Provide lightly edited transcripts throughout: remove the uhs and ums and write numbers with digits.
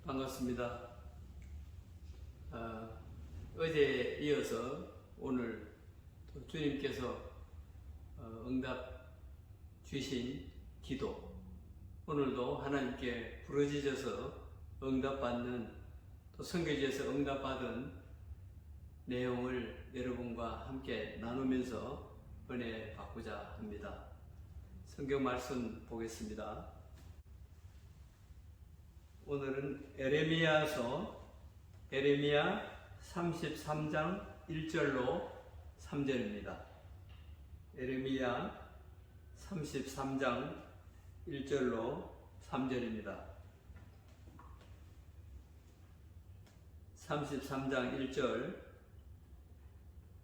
반갑습니다. 어제에 이어서 오늘 또 주님께서 응답 주신 기도, 오늘도 하나님께 부르짖어서 응답받는, 또 선교지에서 응답받은 내용을 여러분과 함께 나누면서 은혜 받고자 합니다. 성경 말씀 보겠습니다. 오늘은 에레미야서 에레미야 33장 1절로 3절입니다. 에레미야 33장 1절로 3절입니다. 33장 1절.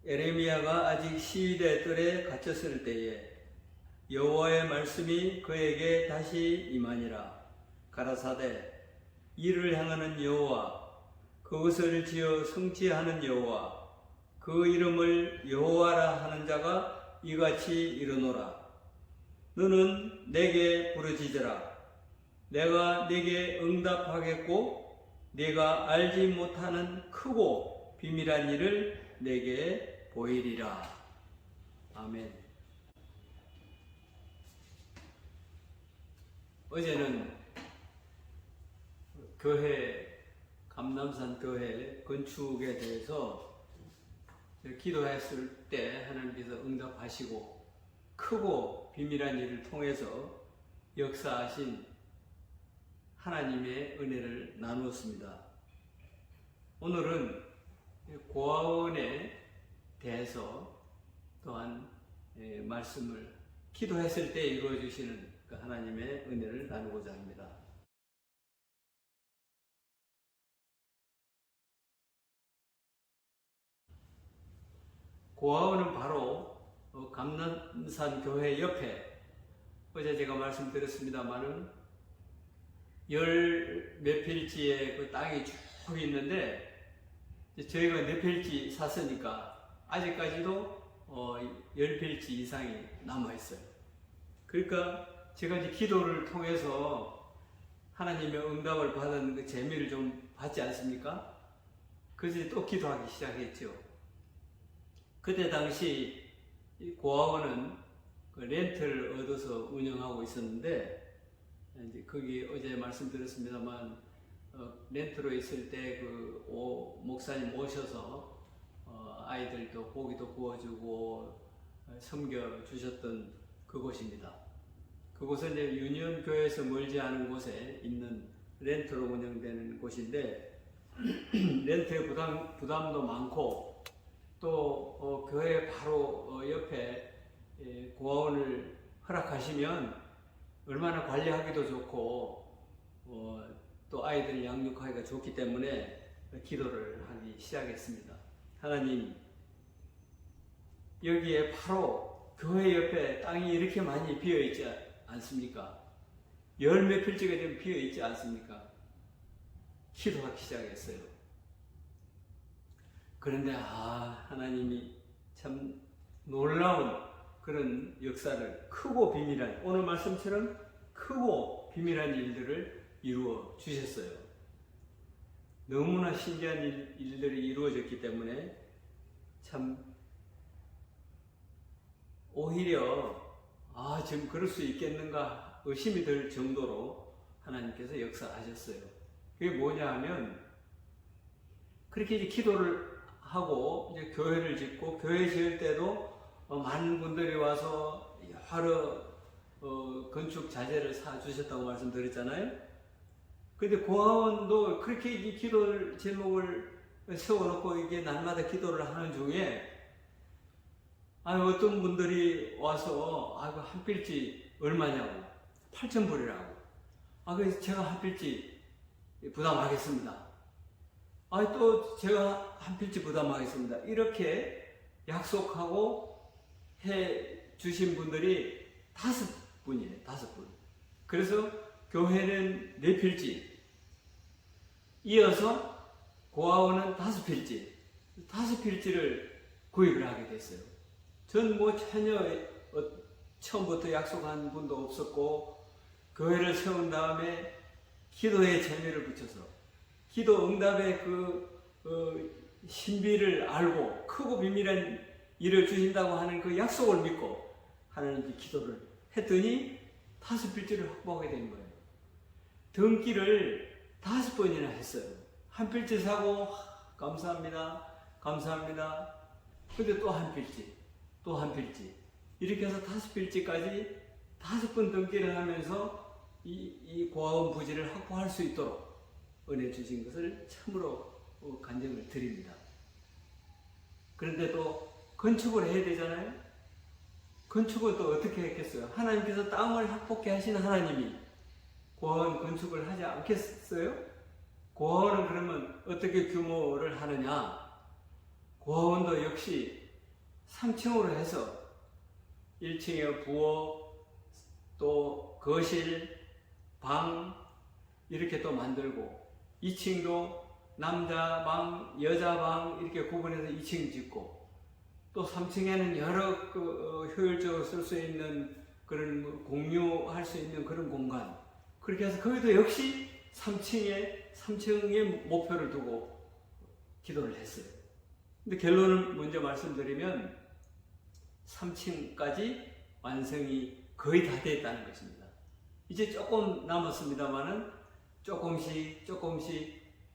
에레미야가 아직 시위대 뜰에 갇혔을 때에 여호와의 말씀이 그에게 다시 임하니라. 가라사대, 이를 향하는 여호와, 그것을 지어 성취하는 여호와, 그 이름을 여호와라 하는 자가 이같이 이르노라. 너는 내게 부르짖으라. 내가 네게 응답하겠고 네가 알지 못하는 크고 비밀한 일을 내게 보이리라. 아멘. 어제는 감남산 교회 건축에 대해서 기도했을 때 하나님께서 응답하시고 크고 비밀한 일을 통해서 역사하신 하나님의 은혜를 나누었습니다. 오늘은 고아원에 대해서 또한 말씀을 기도했을 때 이루어주시는 그 하나님의 은혜를 나누고자 합니다. 고아원은 바로 감남산 교회 옆에, 어제 제가 말씀드렸습니다마는 열 몇 필지의 그 땅이 쭉 있는데, 저희가 몇 필지 샀으니까 아직까지도 10필지 이상이 남아있어요. 그러니까 제가 이제 기도를 통해서 하나님의 응답을 받은 그 재미를 좀 받지 않습니까? 그래서 또 기도하기 시작했죠. 그때 당시 고아원은 그 렌트를 얻어서 운영하고 있었는데, 이제 거기 어제 말씀드렸습니다만 렌트로 있을 때 그 목사님 모셔서 아이들도 고기도 구워주고 섬겨 주셨던 그곳입니다. 그곳은 이제 유니온 교회에서 멀지 않은 곳에 있는 렌트로 운영되는 곳인데 렌트의 부담도 많고, 또 교회 바로 옆에 고아원을 허락하시면 얼마나 관리하기도 좋고 또 아이들 양육하기가 좋기 때문에 기도를 하기 시작했습니다. 하나님, 여기에 바로 교회 옆에 땅이 이렇게 많이 비어있지 않습니까? 열 몇 필지가 좀 비어있지 않습니까? 기도하기 시작했어요. 그런데 하나님이 참 놀라운 그런 역사를, 크고 비밀한, 오늘 말씀처럼 크고 비밀한 일들을 이루어 주셨어요. 너무나 신기한 일들이 이루어졌기 때문에 참 오히려 지금 그럴 수 있겠는가 의심이 들 정도로 하나님께서 역사하셨어요. 그게 뭐냐 하면, 그렇게 이제 기도를 하고 이제 교회를 짓고, 교회 지을 때도 많은 분들이 와서 여러 건축 자재를 사주셨다고 말씀드렸잖아요. 근데 고아원도 그렇게 이제 기도 제목을 세워놓고 이게 날마다 기도를 하는 중에 어떤 분들이 와서 한 필지 얼마냐고, 8,000불이라고. 그래서 제가 한 필지 부담하겠습니다. 또 제가 한 필지 부담하겠습니다. 이렇게 약속하고 해 주신 분들이 5분이에요. 5분. 그래서 교회는 4필지, 이어서 고아원은 5필지, 5필지를 구입을 하게 됐어요. 전 전혀 처음부터 약속한 분도 없었고, 교회를 세운 다음에 기도에 재미를 붙여서 기도 응답의 신비를 알고 크고 비밀한 일을 주신다고 하는 그 약속을 믿고 하나님께 기도를 했더니 5필지를 확보하게 된 거예요. 등기를 5번이나 했어요. 한 필지 사고 감사합니다. 감사합니다. 근데 또 한 필지, 또 한 필지. 이렇게 해서 5필지까지 5번 등기를 하면서 이 고아원 부지를 확보할 수 있도록 은혜 주신 것을 참으로 간증을 드립니다. 그런데 또 건축을 해야 되잖아요. 건축을 또 어떻게 했겠어요? 하나님께서 땅을 확보케 하신 하나님이 고아원 건축을 하지 않겠어요? 고아원은 그러면 어떻게 규모를 하느냐? 고아원도 역시 3층으로 해서 1층에 부엌, 또 거실, 방 이렇게 또 만들고 2층도 남자 방, 여자 방 이렇게 구분해서 2층 짓고 또 3층에는 여러 효율적으로 쓸 수 있는 그런 공유할 수 있는 그런 공간 그렇게 해서 거기도 역시 3층에 목표를 두고 기도를 했어요. 근데 결론을 먼저 말씀드리면 3층까지 완성이 거의 다 됐다는 것입니다. 이제 조금 남았습니다만은 조금씩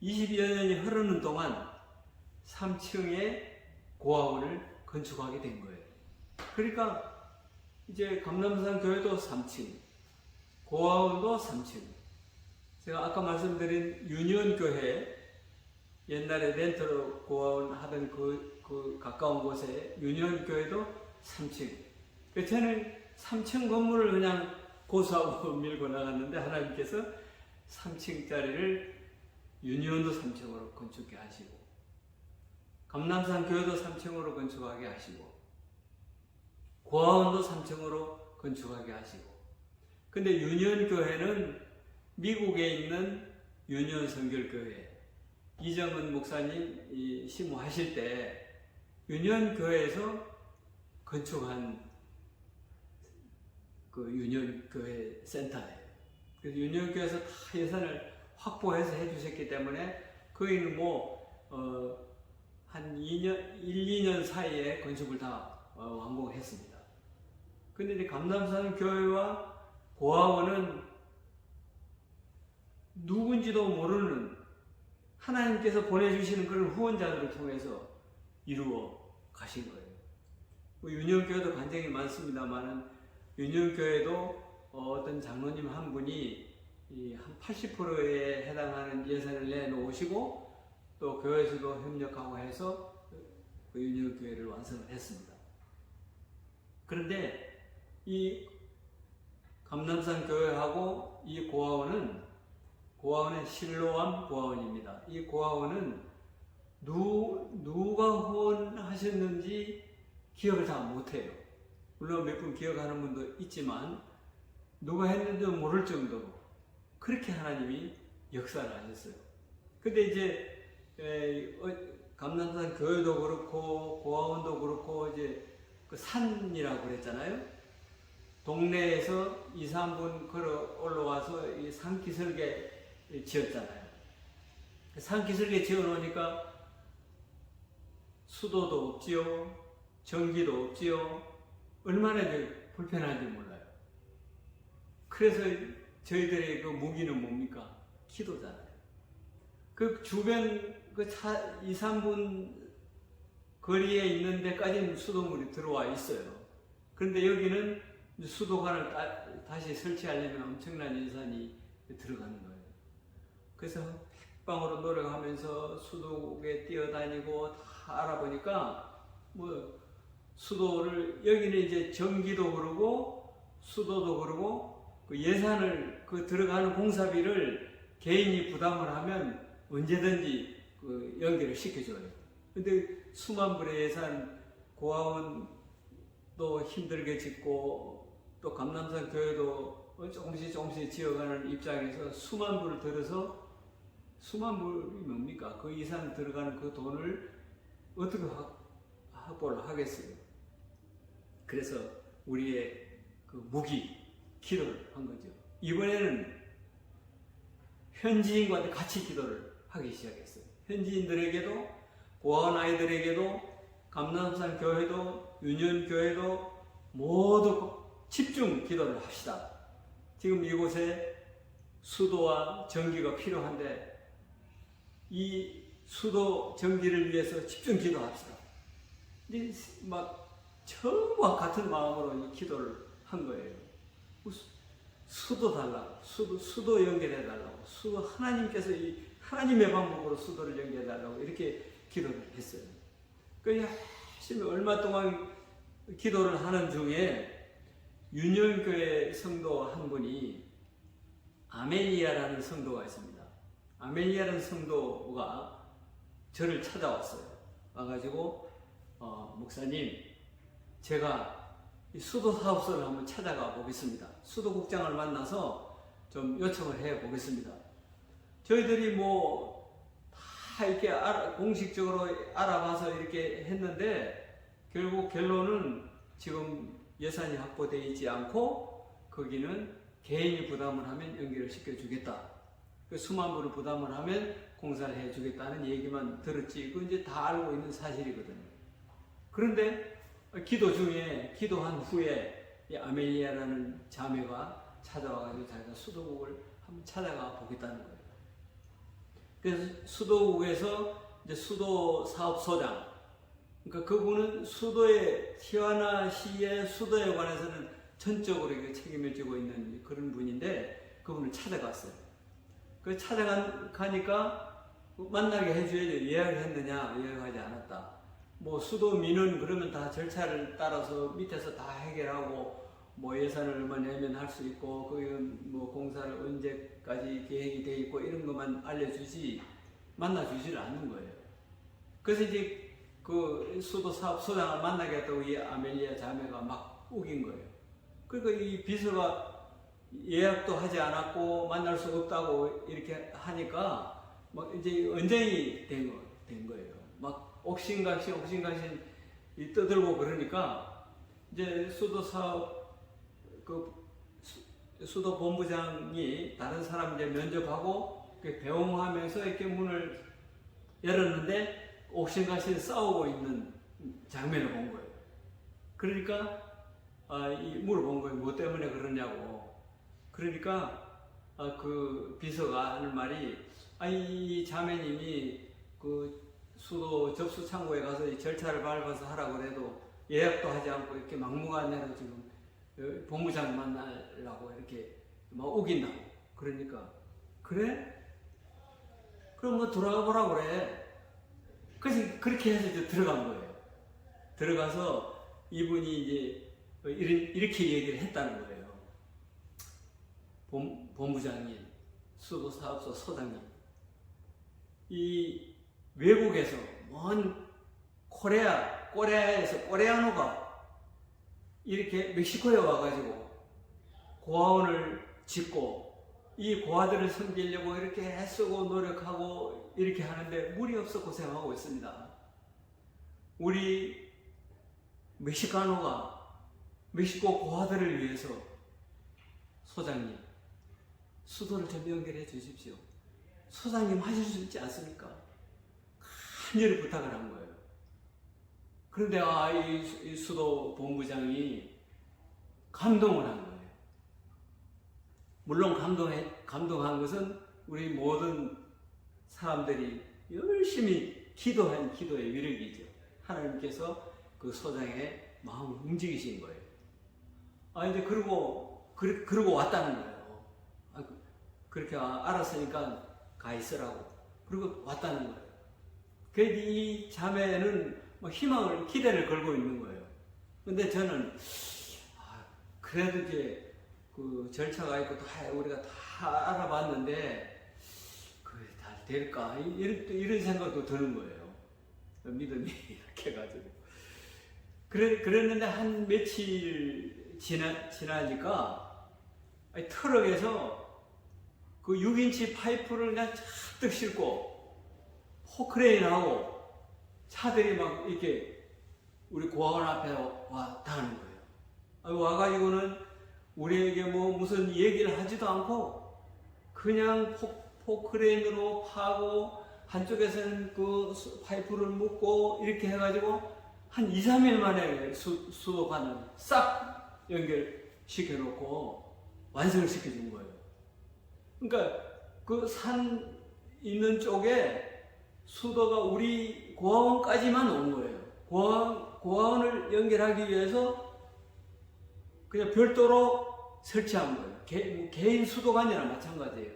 20여 년이 흐르는 동안 3층에 고아원을 건축하게 된 거예요. 그러니까 이제 감남산 교회도 3층, 고아원도 3층. 제가 아까 말씀드린 유니온교회 옛날에 렌터로 고아원 하던 그 가까운 곳에 유니온교회도 3층. 저는 3층 건물을 그냥 고수하고 밀고 나갔는데 하나님께서 3층짜리를 유니온도 3층으로 건축해 하시고 감남산 교회도 3층으로 건축하게 하시고 고아원도 3층으로 건축하게 하시고 근데 유니온 교회는 미국에 있는 유니온 선결교회 이정은 목사님 시무하실 때 유니온 교회에서 건축한 그 유니온 교회 센터예요. 그래서 유니온 교회에서 다 예산을 확보해서 해주셨기 때문에 거기는 한 1, 2년 사이에 건축을 다 완공했습니다. 근데 이제 감남산 교회와 고아원은 누군지도 모르는 하나님께서 보내주시는 그런 후원자들을 통해서 이루어 가신 거예요. 유니온교회도 간증이 많습니다만 유니온교회도 어떤 장로님 한 분이 한 80%에 해당하는 예산을 내놓으시고 또 교회에서도 협력하고 해서 그 유니온교회를 완성을 했습니다. 그런데 이 감남산 교회하고 이 고아원은 실로암 고아원입니다. 이 고아원은 누가 후원하셨는지 기억을 잘 못해요. 물론 몇 분 기억하는 분도 있지만 누가 했는지 모를 정도로 그렇게 하나님이 역사를 하셨어요. 근데 이제 감남산 교회도 그렇고 고아원도 그렇고 이제 그 산이라고 그랬잖아요. 동네에서 2, 3분 걸어 올라와서 이 산기슭에 지었잖아요. 산기슭에 지어 놓으니까 수도도 없지요, 전기도 없지요. 얼마나 불편한지 몰라요. 그래서 저희들의 그 무기는 뭡니까? 기도잖아요. 그 주변 그 2, 3분 거리에 있는 데까지는 수도물이 들어와 있어요. 그런데 여기는 수도관을 다시 설치하려면 엄청난 예산이 들어가는 거예요. 그래서 백방으로 노력하면서 수도국에 뛰어다니고 다 알아보니까 수도를 여기는 이제 전기도 그러고 수도도 그러고 그 예산을 그 들어가는 공사비를 개인이 부담을 하면 언제든지 그 연결을 시켜줘요. 근데 수만 불의 예산 고아원도 힘들게 짓고 또 감남산 교회도 조금씩 지어가는 입장에서 수만 불을 들어서 수만 불이 뭡니까? 그 이상 들어가는 그 돈을 어떻게 확보를 하겠어요? 그래서 우리의 그 무기, 기도를 한 거죠. 이번에는 현지인과 같이 기도를 하기 시작했어요. 현지인들에게도, 고아원 아이들에게도, 감남산 교회도, 유년 교회도 모두 집중 기도를 합시다. 지금 이곳에 수도와 전기가 필요한데 이 수도 전기를 위해서 집중 기도합시다. 이제 막 처음과 같은 마음으로 이 기도를 한 거예요. 수도 달라고, 수도 연결해 달라고, 하나님께서 이 하나님의 방법으로 수도를 연결해 달라고 이렇게 기도를 했어요. 그 열심히 얼마 동안 기도를 하는 중에 유년교회 성도 한 분이 아멜리아라는 성도가 있습니다. 아멜리아라는 성도가 저를 찾아왔어요. 와가지고 목사님, 제가 이 수도 사업소를 한번 찾아가 보겠습니다. 수도국장을 만나서 좀 요청을 해 보겠습니다. 저희들이 뭐 다 이렇게 공식적으로 알아봐서 이렇게 했는데 결국 결론은 지금 예산이 확보되어 있지 않고 거기는 개인이 부담을 하면 연결을 시켜주겠다. 수만 불을 부담을 하면 공사를 해주겠다는 얘기만 들었지, 그건 이제 다 알고 있는 사실이거든요. 그런데 기도 중에, 기도한 후에 이 아멜리아라는 자매가 찾아와가지고 자기가 수도국을 한번 찾아가 보겠다는 거예요. 그래서 수도국에서 이제 수도사업소장, 그러니까 그분은 수도의, 티와나시의 수도에 관해서는 전적으로 책임을 지고 있는 그런 분인데 그분을 찾아갔어요. 그 찾아가니까 만나게 해줘야죠. 예약을 했느냐? 예약하지 않았다. 뭐 수도민은 그러면 다 절차를 따라서 밑에서 다 해결하고 뭐 예산을 얼마 내면 할 수 있고 그 뭐 공사를 언제까지 계획이 돼 있고 이런 것만 알려주지 만나주지를 않는 거예요. 그래서 이제 그 수도사업소장을 만나게 했다고 이 아멜리아 자매가 막 우긴 거예요. 그러니까 이 비서가 예약도 하지 않았고 만날 수 없다고 이렇게 하니까 막 이제 언쟁이 된 거예요. 막 옥신각신 떠들고 그러니까 이제 수도 본부장이 다른 사람 이제 면접하고 배웅하면서 이렇게 문을 열었는데 옥신각신 싸우고 있는 장면을 본 거예요. 그러니까 물어본 거예요. 뭐 때문에 그러냐고. 그러니까 그 비서가 하는 말이, 이 자매님이 그 수도 접수 창구에 가서 절차를 밟아서 하라고 해도 예약도 하지 않고 이렇게 막무가내로 지금 본부장 만나려고 이렇게 막 우긴다고. 그러니까 그래? 그럼 뭐 들어가 보라고 그래. 그래서 그렇게 해서 이제 들어간 거예요. 들어가서 이분이 이제 이렇게 얘기를 했다는 거예요. 본부장님, 수도사업소 소장님, 이 외국에서 먼 코레아에서 코레아노가 이렇게 멕시코에 와가지고 고아원을 짓고 이 고아들을 섬기려고 이렇게 애쓰고 노력하고 이렇게 하는데 물이 없어 고생하고 있습니다. 우리 멕시카노가 멕시코 고아들을 위해서 소장님 수도를 좀 연결해 주십시오. 소장님 하실 수 있지 않습니까? 간절히 부탁을 한 거예요. 그런데 이 수도 본부장이 감동을 한 거예요. 물론 감동한 것은 우리 모든 사람들이 열심히 기도한 기도의 위력이죠. 하나님께서 그 소장의 마음을 움직이신 거예요. 이제 그러고 왔다는 거예요. 그렇게 알았으니까 가 있으라고. 그리고 왔다는 거예요. 그래서 이 자매는 희망을, 기대를 걸고 있는 거예요. 근데 저는, 그래도 이제 그 절차가 있고 우리가 다 알아봤는데, 그게 다 될까? 이런 생각도 드는 거예요. 믿음이 약해가지고. 그랬는데 한 며칠 지나니까, 트럭에서 그 6인치 파이프를 그냥 잔뜩 싣고, 포크레인하고, 차들이 막 이렇게 우리 고아원 앞에 와 닿는 거예요. 와가지고는 우리에게 뭐 무슨 얘기를 하지도 않고 그냥 포크레인으로 파고 한쪽에서는 그 파이프를 묶고 이렇게 해가지고 한 2, 3일 만에 수도관을 싹 연결시켜 놓고 완성을 시켜준 거예요. 그러니까 그 산 있는 쪽에 수도가 우리 고아원까지만 온 거예요. 고아원을 연결하기 위해서 그냥 별도로 설치한 거예요. 개인 수도관이랑 마찬가지예요.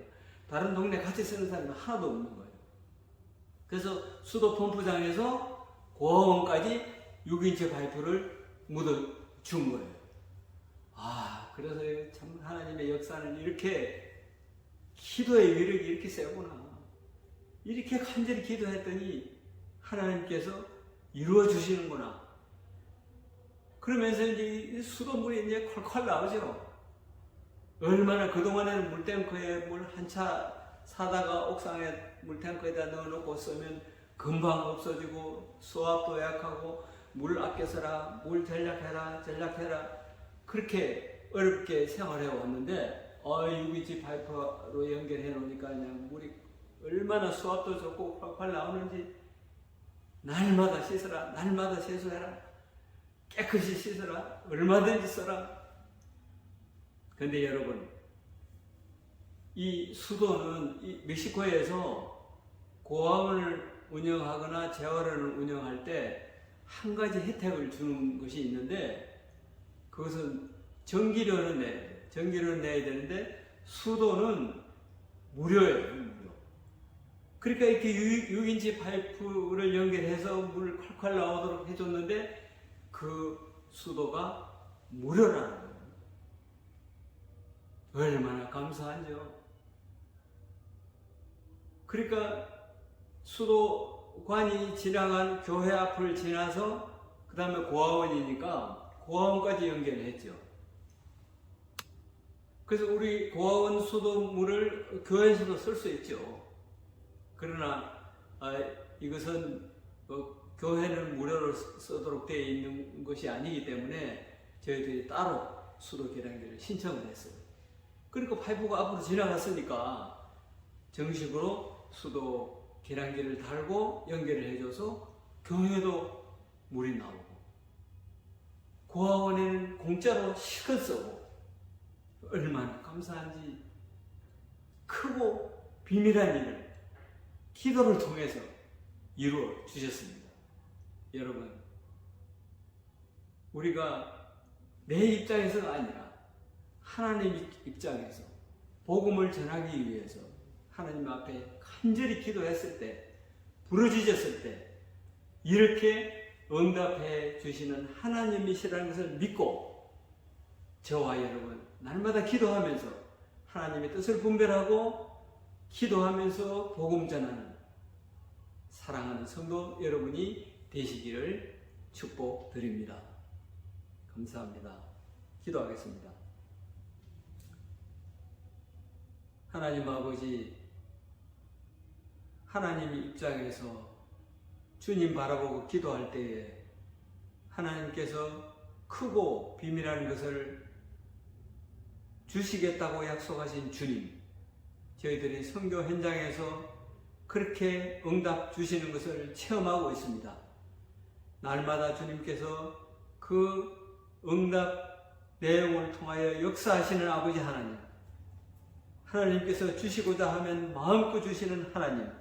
다른 동네 같이 쓰는 사람은 하나도 없는 거예요. 그래서 수도 펌프장에서 고아원까지 6인치 파이프를 묻어준 거예요. 그래서 참 하나님의 역사는 이렇게 기도의 위력이 이렇게 세구나. 이렇게 간절히 기도했더니 하나님께서 이루어 주시는구나. 그러면서 이제 수돗물이 이제 콸콸 나오죠. 얼마나 그동안에는 물탱크에 물 한 차 사다가 옥상에 물탱크에다 넣어놓고 쓰면 금방 없어지고 수압도 약하고 물 아껴 써라, 물 전략해라 그렇게 어렵게 생활해 왔는데 6인치 파이프로 연결해 놓으니까 그냥 물이 얼마나 수압도 좋고 콸콸 나오는지 날마다 씻어라, 날마다 세수해라, 깨끗이 씻어라, 얼마든지 써라. 근데 여러분, 이 수도는 이 멕시코에서 고아원을 운영하거나 재활원을 운영할 때 한 가지 혜택을 주는 것이 있는데, 그것은 전기료는 내야 되는데 수도는 무료예요. 무료. 그러니까 이렇게 6인치 파이프를 연결해서 물 콸콸 나오도록 해줬는데 그 수도가 무료라는 거예요. 얼마나 감사한죠. 그러니까 수도관이 지나간 교회 앞을 지나서 그 다음에 고아원이니까 고아원까지 연결했죠. 그래서 우리 고아원 수도물을 교회에서도 쓸 수 있죠. 그러나 이것은 교회는 무료로 쓰도록 되어 있는 것이 아니기 때문에 저희들이 따로 수도 계량기를 신청을 했어요. 그러니까 파이프가 앞으로 지나갔으니까 정식으로 수도 계량기를 달고 연결을 해줘서 교회도 물이 나오고 고아원에는 공짜로 실컷 쓰고 얼마나 감사한지. 크고 비밀한 일을 기도를 통해서 이루어 주셨습니다. 여러분, 우리가 내 입장에서가 아니라 하나님 입장에서 복음을 전하기 위해서 하나님 앞에 간절히 기도했을 때, 부르짖었을 때 이렇게 응답해 주시는 하나님이시라는 것을 믿고 저와 여러분 날마다 기도하면서 하나님의 뜻을 분별하고 기도하면서 복음 전하는 사랑하는 성도 여러분이 되시기를 축복드립니다. 감사합니다. 기도하겠습니다. 하나님 아버지, 하나님 입장에서 주님 바라보고 기도할 때에 하나님께서 크고 비밀한 것을 주시겠다고 약속하신 주님, 저희들이 선교 현장에서 그렇게 응답 주시는 것을 체험하고 있습니다. 날마다 주님께서 그 응답 내용을 통하여 역사하시는 아버지 하나님, 하나님께서 주시고자 하면 마음껏 주시는 하나님,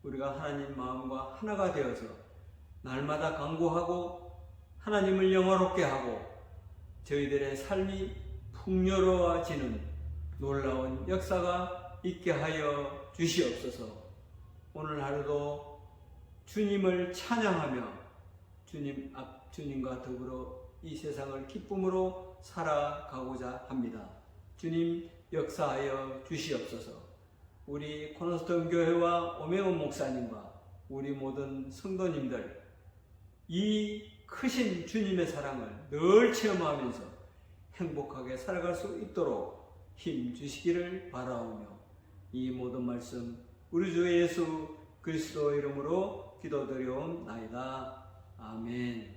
우리가 하나님 마음과 하나가 되어서 날마다 간구하고 하나님을 영화롭게 하고 저희들의 삶이 풍요로워지는 놀라운 역사가 있게 하여 주시옵소서. 오늘 하루도 주님을 찬양하며 주님과 더불어 이 세상을 기쁨으로 살아가고자 합니다. 주님 역사하여 주시옵소서. 우리 코너스톤 교회와 오메온 목사님과 우리 모든 성도님들, 이 크신 주님의 사랑을 늘 체험하면서 행복하게 살아갈 수 있도록 힘 주시기를 바라오며 이 모든 말씀 우리 주 예수 그리스도 이름으로 기도드려옵나이다. 아멘.